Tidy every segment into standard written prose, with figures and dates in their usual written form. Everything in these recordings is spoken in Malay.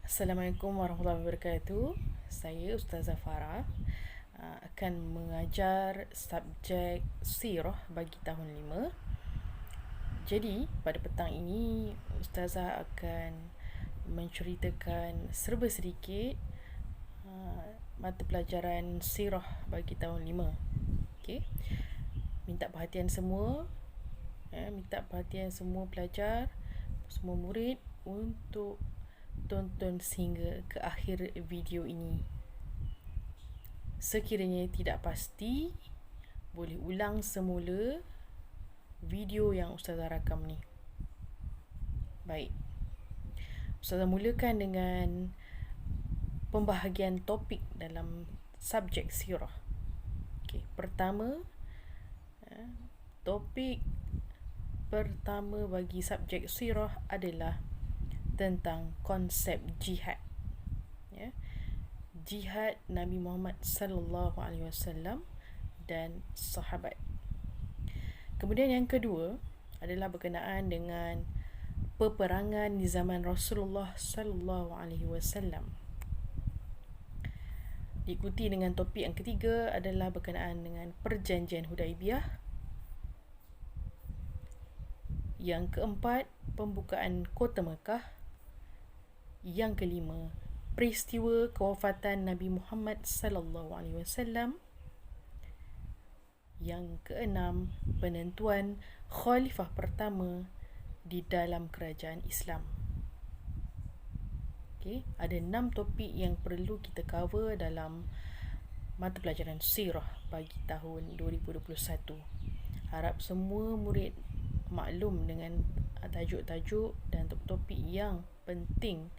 Assalamualaikum warahmatullahi wabarakatuh. Saya Ustazah Farah akan mengajar subjek Sirah bagi tahun 5. Jadi, pada petang ini Ustazah akan menceritakan serba sedikit mata pelajaran Sirah bagi tahun 5. Okey. Minta perhatian semua, minta perhatian semua pelajar, semua murid untuk tonton sehingga ke akhir video ini. Sekiranya tidak pasti, boleh ulang semula video yang Ustazah rakam ni. Baik. Ustazah mulakan dengan pembahagian topik dalam subjek sirah. Okey, pertama, topik pertama bagi subjek sirah adalah tentang konsep jihad. Ya. Jihad Nabi Muhammad sallallahu alaihi wasallam dan sahabat. Kemudian yang kedua adalah berkenaan dengan peperangan di zaman Rasulullah sallallahu alaihi wasallam. Diikuti dengan topik yang ketiga adalah berkenaan dengan perjanjian Hudaibiyah. Yang keempat, pembukaan kota Mekah. Yang kelima, peristiwa kewafatan Nabi Muhammad sallallahu alaihi wasallam. Yang keenam, penentuan khalifah pertama di dalam kerajaan Islam. Okay, ada 6 topik yang perlu kita cover dalam mata pelajaran sirah bagi tahun 2021. Harap semua murid maklum dengan tajuk-tajuk dan topik yang penting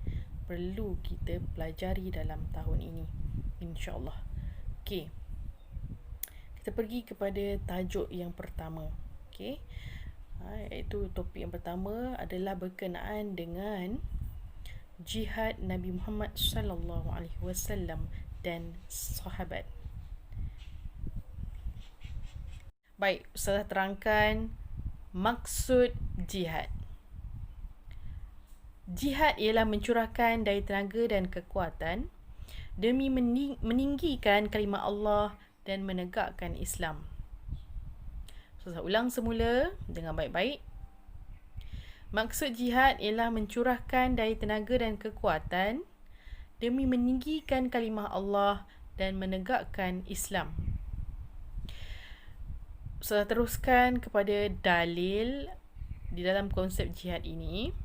perlu kita pelajari dalam tahun ini, insya-Allah. Okey. Kita pergi kepada tajuk yang pertama. Okey. Iaitu topik yang pertama adalah berkenaan dengan jihad Nabi Muhammad sallallahu alaihi wasallam dan sahabat. Baik, saya terangkan maksud jihad. Jihad ialah mencurahkan daya tenaga dan kekuatan demi meninggikan kalimah Allah dan menegakkan Islam. Saya ulang semula dengan baik-baik. Maksud jihad ialah mencurahkan daya tenaga dan kekuatan demi meninggikan kalimah Allah dan menegakkan Islam. Saya teruskan kepada dalil di dalam konsep jihad ini.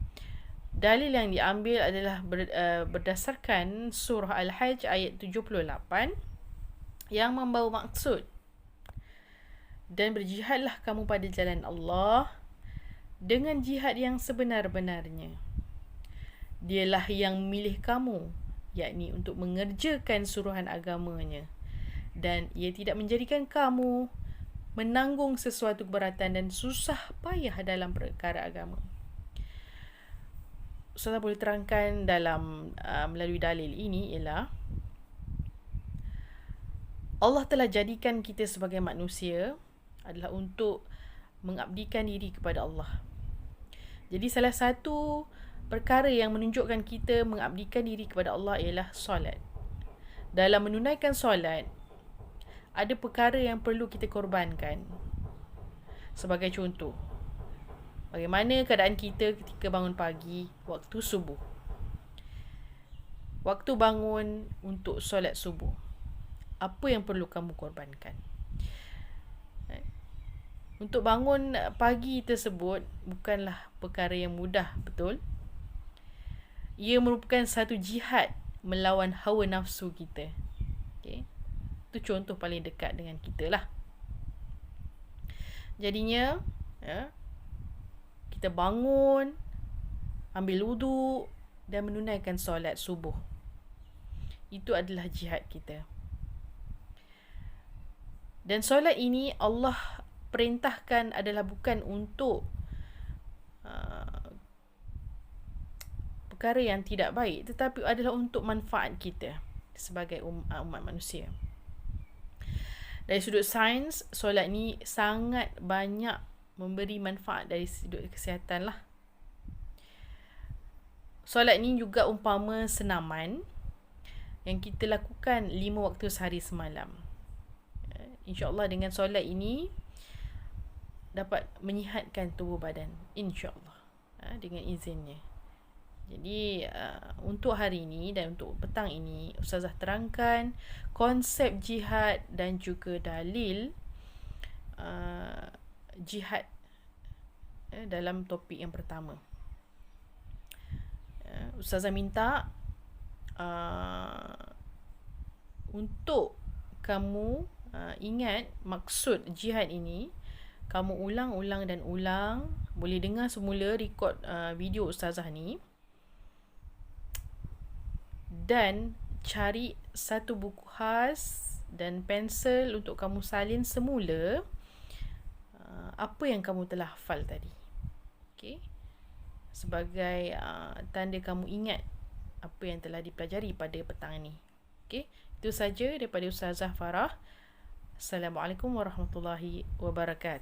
Dalil yang diambil adalah berdasarkan surah Al-Hajj ayat 78 yang membawa maksud, dan berjihadlah kamu pada jalan Allah dengan jihad yang sebenar-benarnya. Dialah yang memilih kamu, yakni untuk mengerjakan suruhan agamanya, dan ia tidak menjadikan kamu menanggung sesuatu keberatan dan susah payah dalam perkara agama. Saya boleh terangkan dalam melalui dalil ini ialah Allah telah jadikan kita sebagai manusia adalah untuk mengabdikan diri kepada Allah. Jadi salah satu perkara yang menunjukkan kita mengabdikan diri kepada Allah ialah solat. Dalam menunaikan solat, ada perkara yang perlu kita korbankan. Sebagai contoh, bagaimana keadaan kita ketika bangun pagi waktu subuh. Waktu bangun untuk solat subuh, apa yang perlu kamu korbankan? Untuk bangun pagi tersebut bukanlah perkara yang mudah, betul? Ia merupakan satu jihad melawan hawa nafsu kita. Okay? Itu contoh paling dekat dengan kita lah. Jadinya, kita bangun, ambil wuduk dan menunaikan solat subuh. Itu adalah jihad kita. Dan solat ini Allah perintahkan adalah bukan untuk perkara yang tidak baik, tetapi adalah untuk manfaat kita sebagai umat manusia. Dari sudut sains, solat ni sangat banyak memberi manfaat dari sudut kesihatan lah. solat ni juga umpama senaman yang kita lakukan 5 waktu sehari semalam. InsyaAllah dengan solat ini dapat menyihatkan tubuh badan, insyaAllah, dengan izinnya. Jadi untuk hari ini dan untuk petang ini, Ustazah terangkan konsep jihad dan juga dalil jihad dalam topik yang pertama. Ustazah minta untuk kamu ingat maksud jihad ini. Kamu ulang-ulang dan ulang. Boleh dengar semula rekod video Ustazah ni. Dan cari satu buku khas dan pensel untuk kamu salin semula apa yang kamu telah hafal tadi. Okay? Sebagai tanda kamu ingat apa yang telah dipelajari pada petang ni. Okay? Itu saja daripada Ustazah Farah. Assalamualaikum warahmatullahi wabarakatuh.